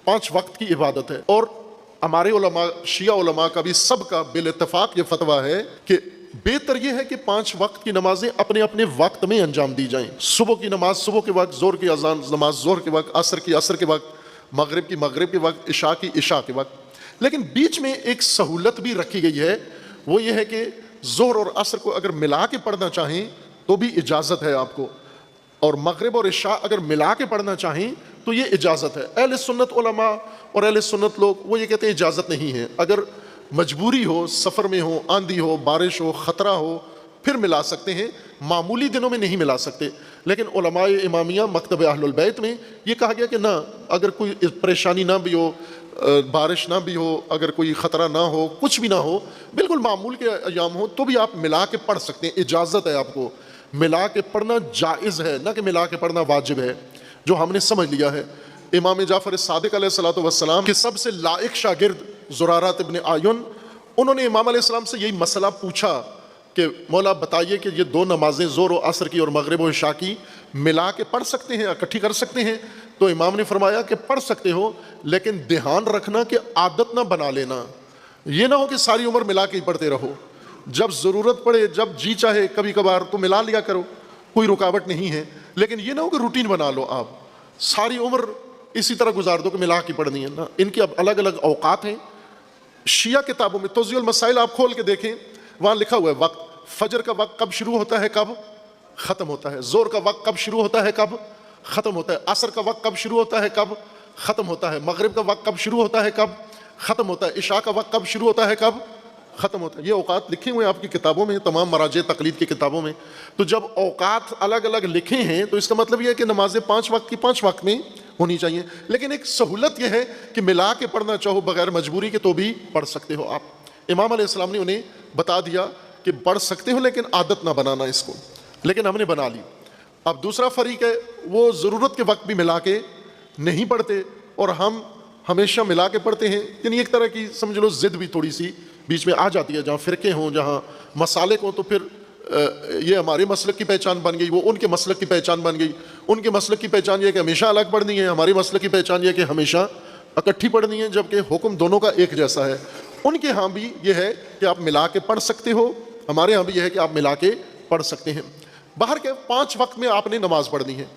5 वक्त की इबादत है। और हमारे उलमा, शिया उलमा का भी सबका बिल इत्तफाक ये फतवा है कि बेहतर ये है कि 5 वक्त की नमाजें अपने अपने वक्त में अंजाम दी जाएं। सुबह की नमाज सुबह के वक्त, जोहर की अजान नमाज जोहर के वक्त, असर के वक्त, मगरिब की मगरिब के वक्त, इशा की इशा के वक्त। लेकिन बीच में एक सहूलत भी रखी गई है, वो ये है कि जोहर और असर को अगर मिला के पढ़ना चाहें तो भी इजाज़त है आपको, और मगरिब और इशा अगर मिला के पढ़ना चाहें तो ये इजाज़त है। अहले सुन्नत उलमा और अहले सुन्नत लोग वो ये कहते हैं इजाज़त नहीं है। अगर मजबूरी हो, सफ़र में हो, आंधी हो, बारिश हो, ख़तरा हो, फिर मिला सकते हैं, मामूली दिनों में नहीं मिला सकते। लेकिन उलमाए इमामिया मकतब अहलुल बैत में ये कहा गया कि ना, अगर कोई परेशानी ना भी हो, बारिश ना भी हो, अगर कोई ख़तरा ना हो, कुछ भी ना हो, बिल्कुल मामूल के अयाम हो, तो भी आप मिला के पढ़ सकते हैं। इजाज़त है आपको, मिला के पढ़ना जायज़ है, ना कि मिला के पढ़ना वाजिब है, जो हमने समझ लिया है। इमाम जाफ़र सादिक अलैहिस्सलातु वस्सलाम के सबसे लायक शागिर्द ज़ुरारत इब्न आयुन, उन्होंने इमाम अलैहिस्सलाम से यही मसला पूछा कि मौला बताइए कि ये 2 नमाजें ज़ोहर और असर की और मगरिब और इशा की मिला के पढ़ सकते हैं, इकट्ठी कर सकते हैं? तो इमाम ने फरमाया कि पढ़ सकते हो, लेकिन ध्यान रखना कि आदत ना बना लेना। ये ना हो कि सारी उम्र मिला के ही पढ़ते रहो, जब ज़रूरत पड़े, जब जी चाहे कभी कभार तो मिला लिया करो, कोई रुकावट नहीं है। लेकिन ये ना हो कि रूटीन बना लो, आप सारी उम्र इसी तरह गुजार दो कि मिला के पढ़नी है ना। इनकी अब अलग अलग औकात हैं। शिया किताबों में तौज़ीउल मसाइल आप खोल के देखें, वहाँ लिखा हुआ है वक्त, फजर का वक्त कब शुरू होता है, कब ख़त्म होता है, जोर का वक्त कब शुरू होता है, कब ख़त्म होता है, असर का वक्त कब शुरू होता है, कब ख़त्म होता है, मगरिब का वक्त कब शुरू होता है, कब ख़त्म होता है, इशा का वक्त कब शुरू होता है, कब ख़त्म होता है। ये औकात लिखे हुए हैं आपकी किताबों में, तमाम मराजे तकलीद की किताबों में। तो जब औकात अलग अलग लिखे हैं तो इसका मतलब ये है कि नमाजें 5 वक्त की 5 वक्त में होनी चाहिए। लेकिन एक सहूलत यह है कि मिला के पढ़ना चाहो बगैर मजबूरी के तो भी पढ़ सकते हो आप। इमाम अलैहिस्सलाम ने उन्हें बता दिया कि पढ़ सकते हो, लेकिन आदत ना बनाना इसको, लेकिन हमने बना ली। अब दूसरा फरीक है, वो ज़रूरत के वक्त भी मिला के नहीं पढ़ते और हम हमेशा मिला के पढ़ते हैं। यानी एक तरह की समझ लो ज़िद भी थोड़ी सी बीच में आ जाती है, जहाँ फ़िरके हों, जहाँ मसालिक हों, तो फिर ये हमारे मसलक की पहचान बन गई, वो उनके मसलक की पहचान बन गई। उनके मसलक की पहचान ये है कि हमेशा अलग पढ़नी है, हमारी मसलक की पहचान ये है कि हमेशा इकट्ठी पढ़नी है, जबकि हुक्म दोनों का एक जैसा है। उनके यहाँ भी ये है कि आप मिला के पढ़ सकते हो, हमारे यहाँ भी ये है कि आप मिला के पढ़ सकते हैं। बाहर के 5 वक्त में आपने नमाज पढ़नी है।